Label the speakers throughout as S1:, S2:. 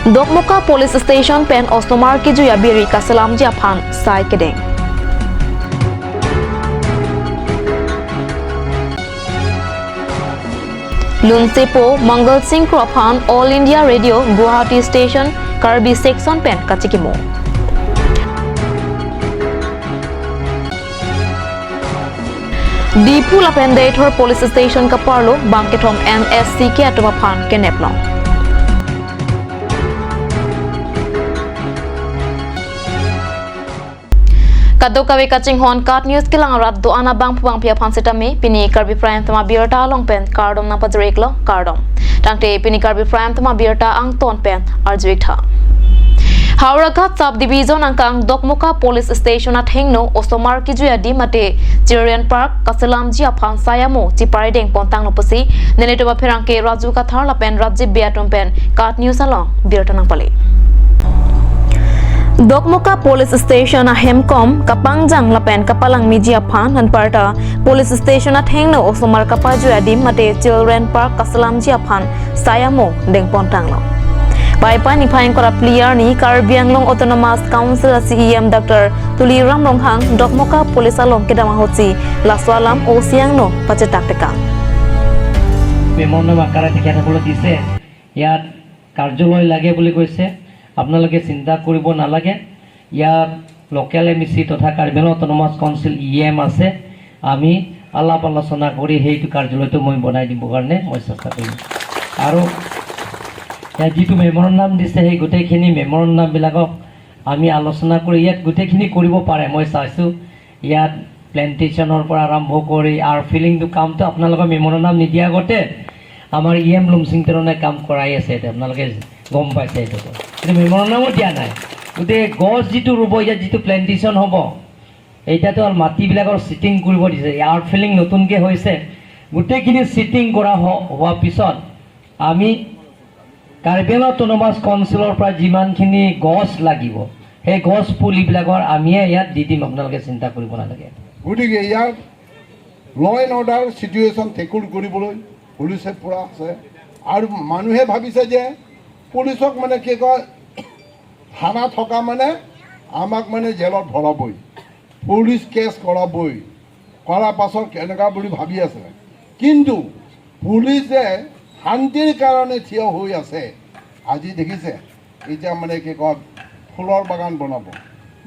S1: Dokmoka Police Station pen Ostomar ki juya biri kasalam Japan sai kedeng. Lunsepo Mangal Singh Krophan All India Radio Guwahati Station Karbi section pen kachikimo. Dipu Lapendator Police Station Kaparlo Bangketom NSC ke Atomaphan ke Neplong. Kadokawe kaching hon kat news kilang rat do ana bang pubang pia phanseta me pini Karbi Prime tama birta long pen kardom na pajreklo kardom tangte pini Karbi Prime tama birta ang ton pen arjwitha Hauragat sub division angkang Dokmoka Police Station at hengno Ostomar ki juya di mate Children Park Kasalam ji aphan sayamo chipari deng pontang nopasi nene to bapherang ke Raju Kathar la pen Rajib Beatom pen kat news along birta nang pale Dokmoka Police Station a Hemkom Kapangjang Lapen Kapalang Media Pan and Parta Police Station at Hengno Osomar Kapaju Adim Mate Children Park Kasalam Jiapan Sayamo Deng Pontanglo. By Pani Pine Kora Pliar ni Karbi Anglong Autonomous Council CEM Dr. Tuli Ramlonghang Dokmoka Police Along Kedamahotsi Laswalam O Siangno Pachetakeka.
S2: Memona Makara Tikanapolo dise Yat Karjoloi Lage Buli Goise. আপোনালোকে চিন্তা কৰিব নালাগে ইয়াত local MC তথা Karbi autonomous council EM আছে আমি আলাপ আলোচনা কৰি হেইটো কাৰ্যালয়টো মই বনাই দিব কাৰণে মই চেষ্টা কৰিম আৰু ইয়াত যিটো মেমৰেণ্ডাম দিছে সেই গোটেইখিনি মেমৰেণ্ডাম বিলাকক আমি আলোচনা কৰি ইয়াত গোটেইখিনি কৰিব পাৰে মই চাইছো ইয়াত প্লেন্টেশনৰ পৰা আৰম্ভ কৰি আৰু ফিলিংটো কামটো আপোনালোকৰ মেমৰেণ্ডাম নিদিয়া আগতে আমাৰ ইএম লুমসিংতৰণে কাম কৰাই আছে আপোনালোকে গম পাইছে এইটো কিন্তু মেমৰেণ্ডামো দিয়া নাই গোটেই গছ যিটো ৰুব ইয়াত যিটো প্লেন্টেশ্যন হ'ব এইটাতো আৰু মাটিবিলাকৰ চিটিং কৰিব দিছে এয়াৰ ফিলিং নতুনকৈ হৈছে গোটেইখিনি চিটিং কৰা হোৱাৰ পিছত আমি কাৰ্বি অটোনমাস কাউন্সিলৰ পৰা যিমানখিনি গছ লাগিব সেই গছ পুলিবিলাকৰ আমিয়ে ইয়াত দি দিম আপোনালোকে চিন্তা কৰিব নালাগে
S3: গতিকে ইয়াৰ ল এণ্ড অৰ্ডাৰ চিটুৱেশ্যন টেকুল কৰিবলৈ পুলিচে পূৰা আছে আৰু মানুহে ভাবিছে যে পুলিচক মানে কি কয় থানা থকা মানে আমাক মানে জেলত ভৰাবই পুলিচ কেছ কৰাবই কৰাৰ পাছত কেনেকুৱা বুলি ভাবি আছে কিন্তু পুলিচে শান্তিৰ কাৰণে থিয় হৈ আছে আজি দেখিছে এতিয়া মানে কি কয় ফুলৰ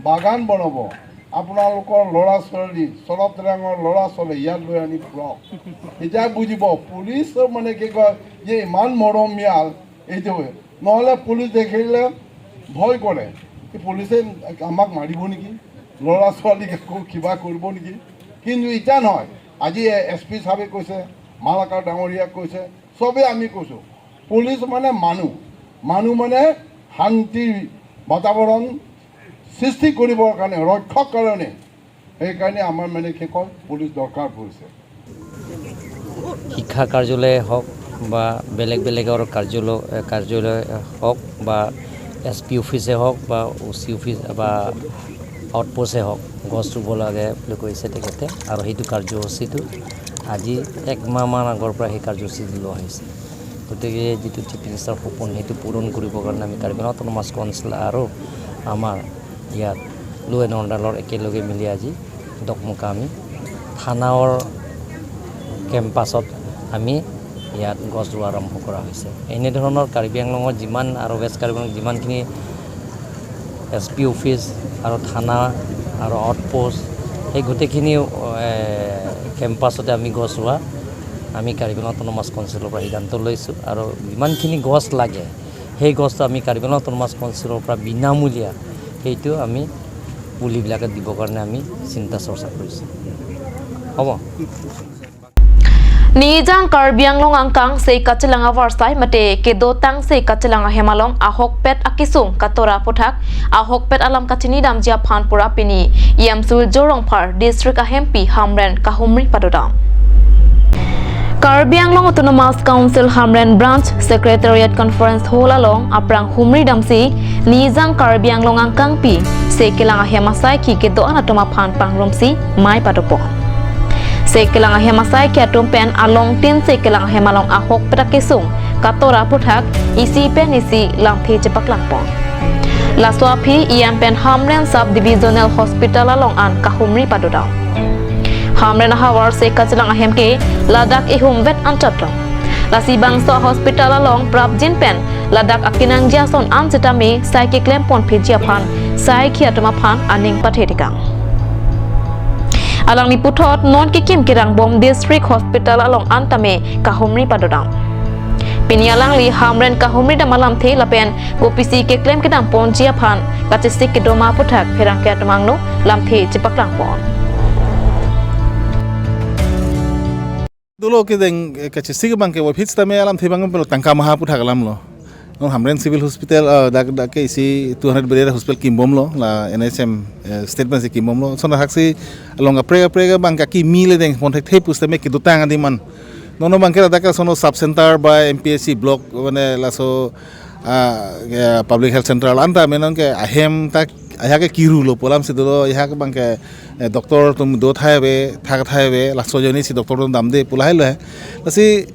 S3: বাগান বনাব আপোনালোকৰ ল'ৰা ছোৱালী চলত ৰঙৰ ল'ৰা ছোৱালী ইয়াত লৈ আনি ফুৰাওক এতিয়া বুজিব পুলিচ মানে কি কয় যে ইমান মৰমীয়াল এইটো নহ'লে পুলিচ দেখিলে ভয় কৰে পুলিচে আমাক মাৰিব নেকি ল'ৰা ছোৱালীক কিবা কৰিব নেকি কিন্তু এতিয়া নহয় আজি SP চাবে কৈছে মালাকাৰ ডাঙৰীয়াক কৈছে চবেই আমি কৈছোঁ পুলিচ মানে মানুহ মানে শান্তিৰ বাতাবৰণ সৃষ্টি কৰিবৰ কাৰণে ৰক্ষক কাৰণে সেইকাৰণে আমাৰ মানে কি কয় পুলিচ দৰকাৰ পৰিছে
S2: শিক্ষা কাৰ্যালয় হওক বা বেলেগ বেলেগৰ কাৰ্যালয় হওক বা SP অফিসে হওক বা OC অফিস বা আউটপোষ্টে হওক গছ ৰুব লাগে বুলি কৈছে তেখেতে আৰু সেইটো কাৰ্যসূচীটো আজি এক মাহমান আগৰ পৰা সেই কাৰ্যসূচী লোৱা হৈছে গতিকে যিটো চিফ মিনিষ্টাৰ সপোন সেইটো পূৰণ কৰিবৰ কাৰণে আমি কাৰ্বি অটোনমাস কাউন্সিল আৰু আমাৰ ইয়াত ল এণ্ড অৰ্ডাৰৰ একেলগে মিলি আজি দকমোকা আমি থানাৰ কেম্পাছত আমি ইয়াত গছ ৰোৱা আৰম্ভ কৰা হৈছে এনেধৰণৰ কাৰ্বি আংলঙৰ যিমান আৰু ৱেষ্ট কাৰ্বি আংলঙৰ যিমানখিনি SP অফিচ আৰু থানা আৰু আউটপোষ্ট সেই গোটেইখিনি কেম্পাছতে আমি গছ ৰোৱা আমি কাৰ্বি অটোনমাস কাউন্সিলৰ পৰা সিদ্ধান্ত লৈছোঁ আৰু যিমানখিনি গছ লাগে সেই গছটো আমি কাৰ্বি অটোনমাস কাউন্সিলৰ পৰা বিনামূলীয়া সেইটো আমি পুলিবিলাকে দিবৰ কাৰণে আমি চিন্তা চৰ্চা কৰিছোঁ হ'ব
S1: Nijang Karbi Anglong angkang sei kacilanga warsai mate kedo tang sei kacilanga hemalong ahok pet akisung katora puthak ahok pet alam kachini dam jia phanpura pini yamsul jorongphar district ahempi hamren kahumri padodam Karbi Anglong Autonomous Council Hamren Branch Secretariat Conference Hall along aprang humri damsi Nijang Karbi Anglong angkang pi sei kilanga hemasai ki kedo anatoma phan pangromsi mai padopo sekelang hemasai kiatum pen along tin sekelang hemalong ahok prakisung katora puthak isi pen isi lang thi cepak langpong la swapi iam pen hamren sub divisional hospital along an kahumri padodang hamren hawar se kachelang ahem ke ladak ihum vet anchatlong la sibang so hospital along prabjin pen ladak akinang jason an setame sai ke klempon phijia phan sai khiatuma phan aning pathetikang alang ni puthot non ki kim kirang bom district hospital along antame kahumri padodang pinialang li hamren kahumri damalam the lapen gopisi ke klem kidang ponjia phan kachisik ke doma puthak phirang ke tamangno lam the chipaklang pon
S4: dulu ke deng kachisik bang ke wafit tame alam the bang pelo tangka maha puthak alam lo non hamren civil hospital dak ke isi 200 bed hospital kimbom lo la NHM state bank se kimbom lo sona haksi along prega bang ka ki mile deng ponthek the pustame ki dutang adi man nono bang ke dak sono sub center by MPSC block mane la so public health center anta menon ke ahem tak aya ke kiru lo polam se do ya ke bang ke doctor tum do thaibe la so joni si doctor dum dam de pulai lo lasi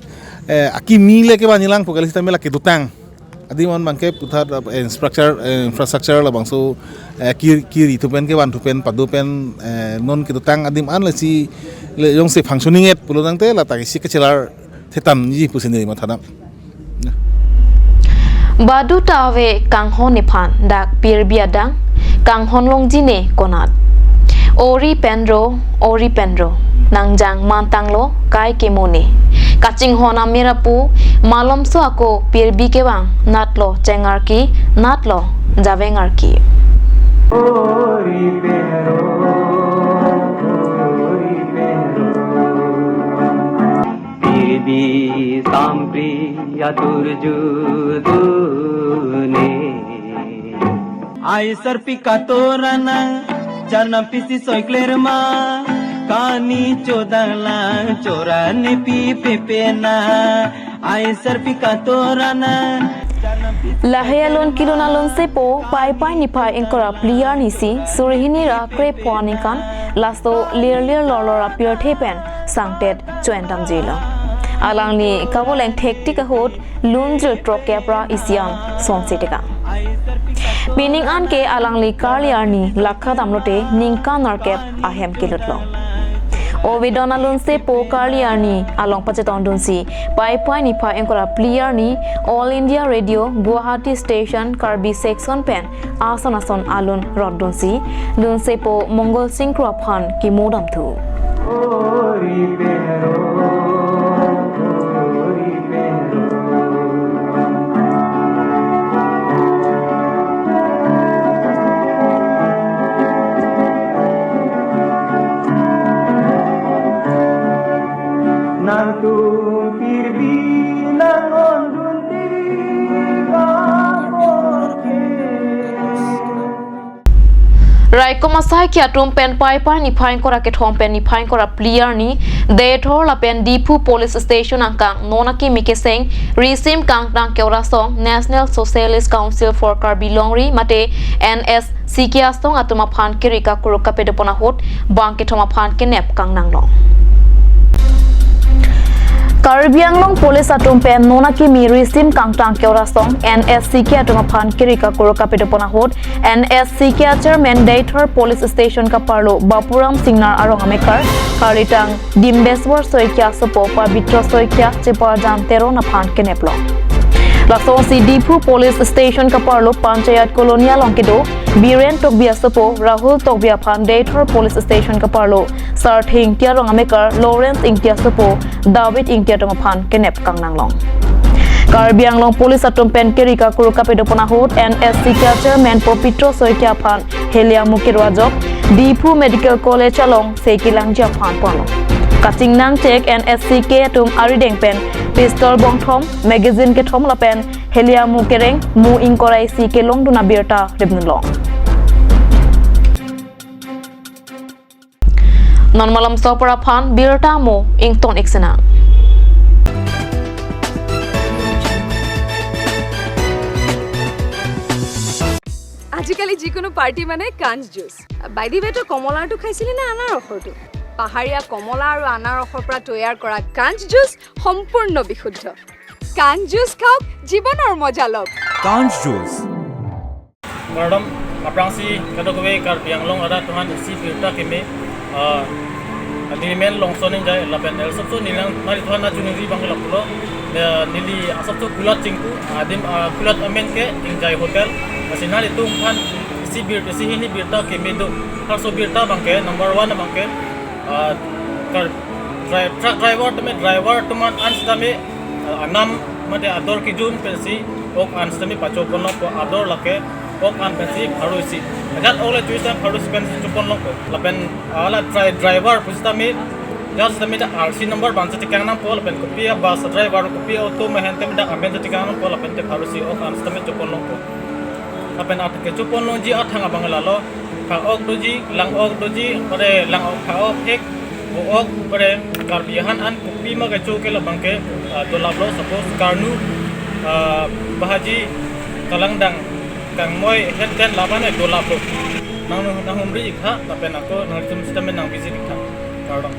S4: aki mile ke banilang pokalista mela ke dutang adi mon bangke putar infrastructure la bangso kiri tupen ke ban tupen padupen non ke tang adim an la si le yong se functioning et puludang te la taki si kecelar tetam ji pusini ma thadam
S1: badu tawe kang hon ni phan dak pir biadang kang hon long jine konat ori penro nangjang mantanglo kai kemone kaching hona merapu malom so ako pirbi ke bang natlo cengar ki natlo javengar ki ori behro
S5: pirbi sampri yaturjudune ai sarpika torana janam pisi soiklerma kani chodala chorane pi pepena ai sarpika torana
S1: lahayalon kilonalon sepo pai ni pai engkora pliar nisi surihini ra kre phwani kan lasto lir lolora pier thepen sangtet choendam jela alangni kaboleng thekti ka hot lunjul trokepra isian sonseteka bining an ke alangli karliarni lakha damlote ningka narkep ahem kilotlo Ovidona lunse po karliarni along pacheton dunsi pai ni pa engkora pliarni All India Radio Guwahati Station Karbi section pen ason alun rod dunsi lunse po Mongol Singh Krophan ki modam thu Raiko masai kia tum pen pai ni phain kora ke thom pen ni phain kora pliar ni de thor la pen dipu police station angkang nona ki mike seng resim kang dang keura song National Socialist Council for Karbi Longri mate NS sikia song atuma phan kirika kuruka pedopona hot bang ke thoma phan ke nep kang nang long Karbi Anglong Police atum pen nona ki mi resim kangtang keura song NSC ke atuma phan kirika kuruka pedopona hot NSC ke chairman Daithor Police Station ka parlo Bapuram Singnar arong amekar karitang dimbeswar soikya sopo pabitra soikya chepa jam tero na phan ke neplo Laso si Dipu Police Station ka parlo Panchayat Colonial Onkido Biren Tokbia sopo Rahul Tokbia phan Daithor Police Station ka parlo Sarthing tia rong amekar Lawrence Ingtia sopo David Ingtia tong phan ke nep kang nanglong Karbi Anglong Police atum pen kirika kuruka pedopona hot NSC chairman Popitro Soikya phan Helia Mukirwajok Dipu Medical College along Sekilang ja phan pono Kaching nang check NSC ke atum arideng pen pistol bong thom magazine ke thom la pen Helia Mukereng mu ingkorai si ke long duna birta rebnulong non malam sopara phan birta mo ington iksena
S6: আজিকালি যিকোনো party মানে কাঞ্জ juice by the way তো কমলাটো খাইছিলি না আনাৰ ৰসটো পাহাৰীয়া কমলা আৰু আনাৰসৰ পৰা তৈয়াৰ কৰা কাঞ্চ জুচ সম্পূৰ্ণ বিশুদ্ধ কাঞ্চ জুচ খাওক জীৱনৰ মজা লওক
S7: কাঞ্চ juice
S8: Madam, aprangsi kado kowe Karbi anglong ada tuhan isi pirta keme dimen longsonin jai lapen el sabso nilang mari tuhan na juniri bangla pulo nili asabso kulat cingku adim kulat amen ke ingjai hotel masinali tung than isi hini pirta keme do harso pirta bangke number 1 bangke kar truck driver tuman anstame anam made ador kijun pensi ok anstame pachokono ko ador lake ok an pensi harusi ajat ole tuisam harus pensi chupon loko lapen ala driver pustami jas tami da RC number bansa tikang nam pol pen kopia bus driver kopia auto mehentem da amen tikang nam pol pen te harusi ok an tami chupon loko lapen at ke chupon lonji athanga bangla lo ka ok doji lang ok doji ore lang ok ka ok ek ok ore karbihan an kopi ma ga chu ke la bangke dolablo suppose karnu bahaji kalangdang kang moy henten labane dolablo nang humri ikha tapen ako nang system nang visit ikha kardom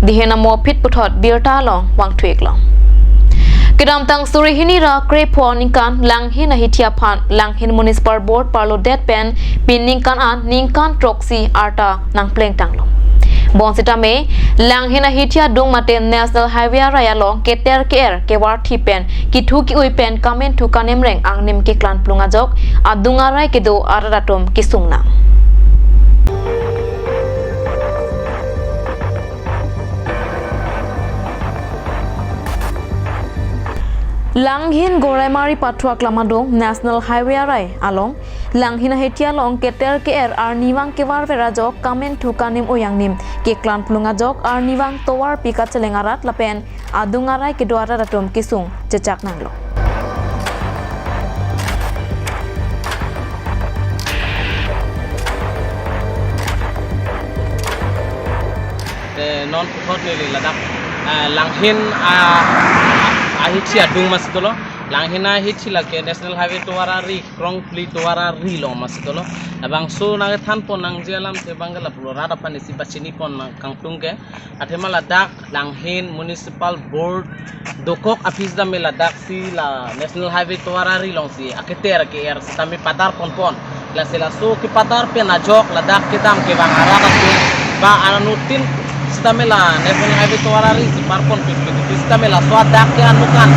S1: Dihena mo pit puthot birta long wang twek long Kedam tang suri hini ra krepon ingkan langhin ahitia phan langhin municipal board parlo det pen pinning kan an ningkan troxy arta nang pleng tanglong Bonsita me langhin ahitia dung mate national highway raya long keter ker kewar thipen kithu ki ui pen kamen thu kanem reng ang nim ke klan plunga jok adunga rai kedo aradatom kisungna Langhin Goraimari Pathua Klamadong National Highway Rai along Langhin Hetia long keter ke ar niwang kewar verajok kamen thukanim oyangnim ke klan plunga jok ar niwang towar pika chelengarat lapen adungarai ke dwara ratom kisung chechak nanglo
S9: non phot le ladak langhin ahitsi adung masitolo langhina hitsi lake national highway towara ri krong pli towara ri long masitolo abang so na than pon nang jelam te bangala pulo rada pani si bachini pon kangtung ke athema ladak langhin municipal board dokok office da me ladak si la national highway towara ri long si aketer ke er sami padar pon la sela so ki padar pe na jok ladak ke dam ke bang arada ba anutin Stamela national highway towara ri si parpon pipi stamela swada ke anukan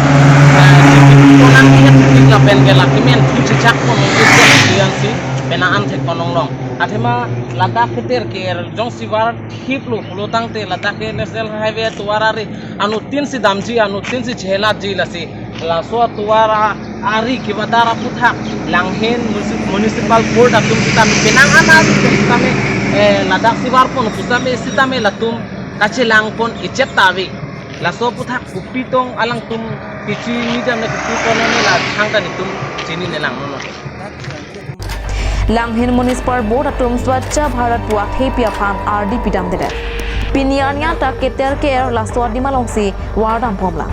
S9: konang ingat tingla pen gela kimen fuci chak pon isian si penaan the konong long athema ladak keter ke jong siwar thiplu pulotang te ladak ke national highway towara ri anu tin si damji anu tin si chhela ji lasi la so towara ari ki badara puthak langhen municipal board atum kita penang ana kami ladak siwar pon pusame sitame latum kache langpon icet tawi laso puthak kupitong alang tum kichi nidam na kupitono ne la thangta nitum chini ne lang no
S1: Langhin Municipal Board atum Swachha Bharat wa khepia phan RD pidam dere Piniania ta keter ke la swadi malongsi wardam pomla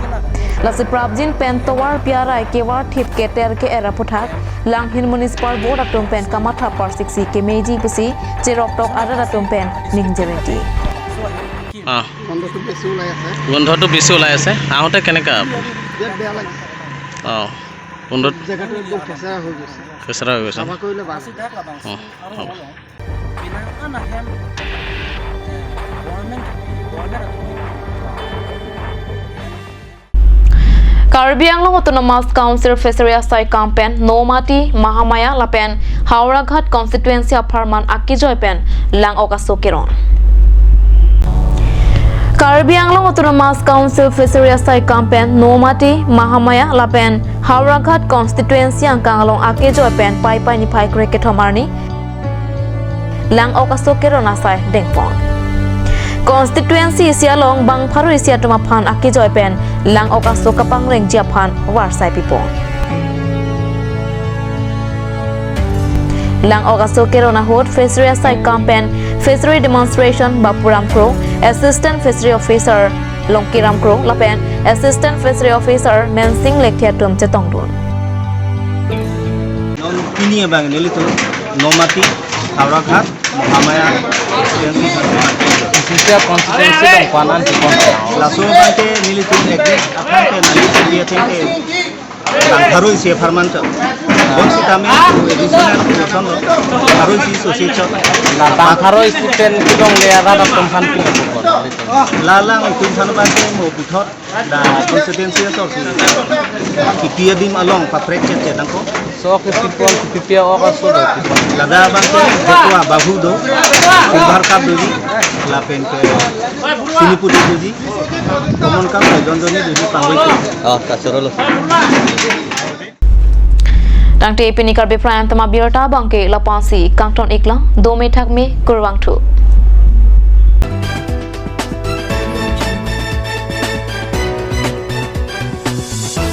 S1: Lasi Prabjin pen towar piarai kewar thip keter ke era puthak Langhin Municipal Board atum pen kamatha par 6 ke meji pusi cherok tok ara atum pen ningjeventi
S9: বন্ধটো বেছি ওলাই আছে আহোঁতে কেনেকা বন্ধত ফেচৰা হৈ গৈছে
S1: Karbi Anglong Autonomous Council Fishery Asai Campaign Nomati Mahamaya Lapen Hauraghat Constituency Aparman Akijoy Pen Lang Okasokiron Karbi Anglong Autonomous Council Fishery Asai Campaign Nomati Mahamaya Lapen Hauraghat Constituency Ankangalong Akijoy Pen Pai Pai Nipai Cricket Homarni Lang Okasokiron Asai Dengpon Constituency Sialong Bang Paru Isia Tumaphan Akijoy Pen Lang Okaso Kapang Reng Japan Warsai People Lang Okaso Kerona Hot Fishery Asai Campaign Fishery Demonstration Bapuram Pro Assistant Fishery Officer Longkiram Pro Lapen Assistant Fishery Officer Mensing Lektiatum Chetongdun
S5: ini bang nili tu nomati Haurakat Muhamaya
S9: setiap konstitusi dong panan di konten
S5: langsung bangke nili tu ekde akan ke nali dia tengke harus si farman tu bang si kami edisional urusan lo harus si sosial
S9: nah bang haro istiten kudong dia rada tumpan pilih bukan
S5: lalang tumpan bangke mau putar da konstitusi tu si dia dim along patrek cek nangko
S9: so ke people pipia oka sudah
S5: lada bangke ketua bahu do kumbar kap doji lapen ke sini putih doji common kap jondoni doji panggil
S9: oh kasarolo
S1: Dang te pini Karbi Prime tama birta bangke lapasi kangton ikla 2 me thak me kurwang thu